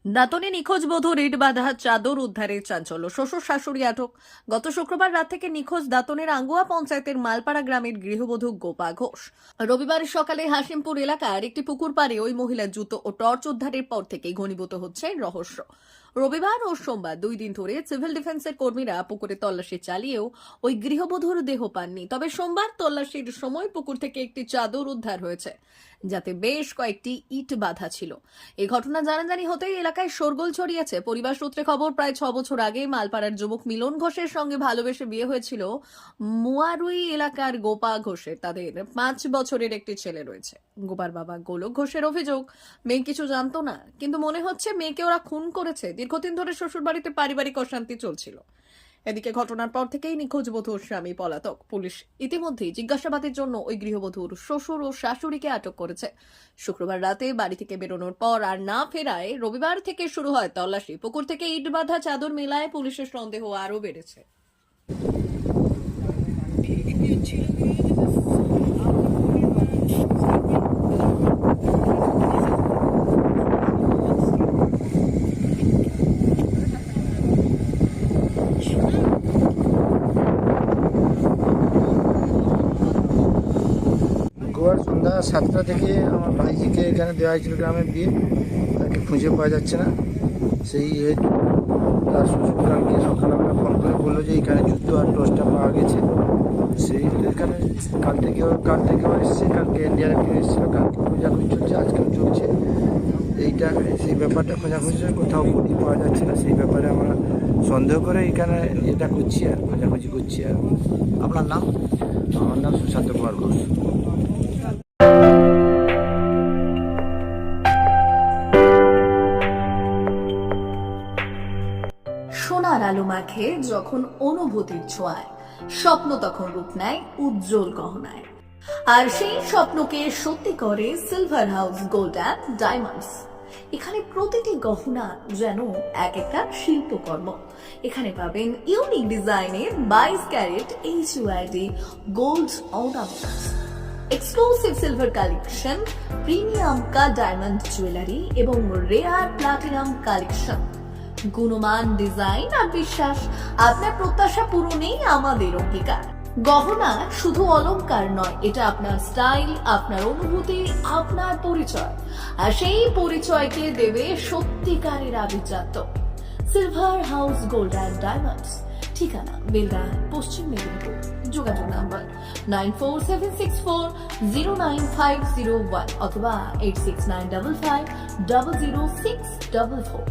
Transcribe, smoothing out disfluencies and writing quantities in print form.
দাঁতনে নিখোঁজ বধূর ইট বাঁধা চাদর উদ্ধারে চাঞ্চল্য, শ্বশুর শাশুড়ি আটক। গত শুক্রবার রাত থেকে নিখোঁজ দাঁতনের আঙ্গুয়া পঞ্চায়েতের মালপাড়া গ্রামের গৃহবধূ গোপা ঘোষ। রবিবার সকালে হাসিমপুর এলাকার একটি পুকুর পাড়ে ওই মহিলার জুতো ও টর্চ উদ্ধারের পর থেকেই ঘনীভূত হচ্ছে রহস্য। রবিবার ও সোমবার 2 দিন ধরে সিভিল ডিফেন্সের কর্মীরা পুকুরে তল্লাশি চালিয়েও ওই গৃহবধূর দেহ পাননি। তবে সোমবার তল্লাশির সময় পুকুর থেকে একটি চাদর উদ্ধার হয়েছে, যাতে বেশ কয়েকটি ইট বাঁধা ছিল। এই ঘটনা জানাজানি হতেই এলাকায় শোরগোল ছড়িয়েছে। পরিবার সূত্রে খবর, প্রায় 6 বছর আগে মালপাড়ার যুবক মিলন ঘোষের সঙ্গে ভালোবেসে বিয়ে হয়েছিল মুয়ারুই এলাকার গোপা ঘোষের। তাদের 5 বছরের একটি ছেলে রয়েছে। গোপার বাবা গোলক ঘোষের অভিযোগ, মেয়ে কিছু জানতো না, কিন্তু মনে হচ্ছে মেয়েকে ওরা খুন করেছে। দীর্ঘদিন ধরে শ্বশুর বাড়িতে পারিবারিক অশান্তি চলছিল। এদিকে ঘটনার পর থেকেই নিখোঁজ বধূর স্বামী পলাতক। পুলিশ ইতিমধ্যেই জিজ্ঞাসাবাদের জন্য ওই গৃহবধূর শ্বশুর ও শাশুড়িকে আটক করেছে। শুক্রবার রাতে বাড়ি থেকে বেরোনোর পর আর না ফেরায় রবিবার থেকে শুরু হয় তল্লাশি। পুকুর থেকে ইট বাঁধা চাদর মেলায় পুলিশের সন্দেহ আরও বেড়েছে। গোয়ার সন্ধ্যা 7টা থেকে আমার ভাইজিকে এখানে দেওয়া হয়েছিল গ্রামের বিয়ে, তাকে খুঁজে পাওয়া যাচ্ছে না। সেই তার শ্বশুর কালকে সকালবেলা ফোন করে বললো যে এখানে জুতো আর টর্চটা পাওয়া গেছে। সেই এখানে কাল থেকেও এসেছে, কালকে এনডিআরএফ এসেছিলো, কালকে খোঁজাখুঁজি চলছে, আজকেও চলছে। এইটা সেই ব্যাপারটা খোঁজাখুঁজি কোথাও বডি পাওয়া যাচ্ছে না, সেই ব্যাপারে আমরা সন্দেহ করে এখানে এটা করছি আর খোঁজাখুঁজি করছি। আর আপনার নাম? আমার নাম সুশান্ত কুমার ঘোষ। সোনার আলো মাখে যখন অনুভূতির ছোঁয়ায়, স্বপ্ন তখন রূপ নেয় উজ্জ্বল গহনায়। আর সেই স্বপ্নকে সত্যি করে silver house gold and diamonds. এখানে প্রতিটি গহনা যেন এক একটা শিল্পকর্ম। এখানে পাবেন ইউনিক ডিজাইনের 22 carat HUID gold ornaments, exclusive silver collection, premium cut diamond jewellery এবং রেয়ার প্লাটিনাম কালেকশন। গুণমান, ডিজাইন আর বিশ্বাস, আপনার প্রত্যাশা পূরণেই আমাদের অঙ্গীকার। গহনা শুধু অলংকার নয়, এটা আপনার স্টাইল, আপনার অনুভূতি, আপনার পরিচয়। আর সেই পরিচয়কে দেবে সত্যিকারের আভিজাত্য। Silver house gold and diamonds, ঠিকানা বেলডাঙা, পশ্চিম মেদিনীপুর। যোগাযোগ নাম্বার 9476409501 অথবা 8695500644।